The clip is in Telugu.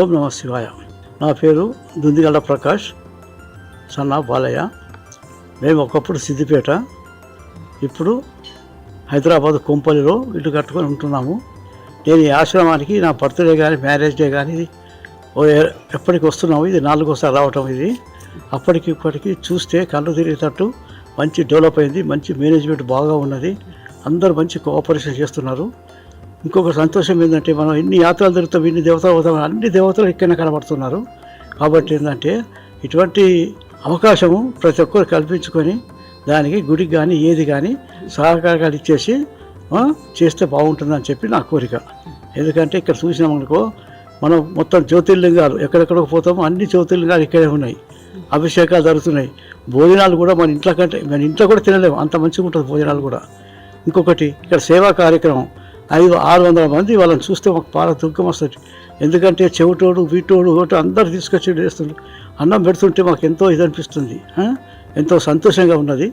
ఓం నమ శివాయ. నా పేరు దుందిగళ్ళ ప్రకాష్, సన్నా బాలయ్య. మేము ఒకప్పుడు సిద్దిపేట, ఇప్పుడు హైదరాబాద్ కొంపల్లిలో ఇల్లు కట్టుకొని ఉంటున్నాము. నేను ఈ ఆశ్రమానికి నా బర్త్డే కానీ మ్యారేజ్ డే కానీ ఎప్పటికి వస్తున్నాము. ఇది 4వసారి రావటం. ఇది అప్పటికి ఇప్పటికి చూస్తే కళ్ళు తిరిగేటట్టు మంచి డెవలప్ అయింది. మంచి మేనేజ్మెంట్ బాగా ఉన్నది. అందరూ మంచి కోఆపరేషన్ చేస్తున్నారు. ఇంకొక సంతోషం ఏంటంటే, మనం ఎన్ని యాత్రలు తిరుగుతాం, ఇన్ని దేవతలు అవుతాం, అన్ని దేవతలు ఇక్కడనే కనబడుతున్నారు. కాబట్టి ఏంటంటే, ఇటువంటి అవకాశము ప్రతి ఒక్కరు కల్పించుకొని దానికి గుడికి కానీ ఏది కానీ సహకారాలు ఇచ్చేసి చేస్తే బాగుంటుందని చెప్పి నా కోరిక. ఎందుకంటే ఇక్కడ చూసినామనుకో, మనం మొత్తం జ్యోతిర్లింగాలు ఎక్కడెక్కడికి పోతామో అన్ని జ్యోతిర్లింగాలు ఇక్కడే ఉన్నాయి. అభిషేకాలు జరుగుతున్నాయి. భోజనాలు కూడా మన ఇంట్లో కూడా తినలేము, అంత మంచిగా ఉంటుంది భోజనాలు కూడా. ఇంకొకటి ఇక్కడ సేవా కార్యక్రమం 500-600 మంది వాళ్ళని చూస్తే మాకు బాగా దుఃఖం వస్తుంది. ఎందుకంటే చెవిటోడు వీటోడు ఒకటి అందరు తీసుకొచ్చి వేస్తుండ్రు. అన్నం పెడుతుంటే మాకు ఎంతో ఇది అనిపిస్తుంది, ఎంతో సంతోషంగా ఉన్నది.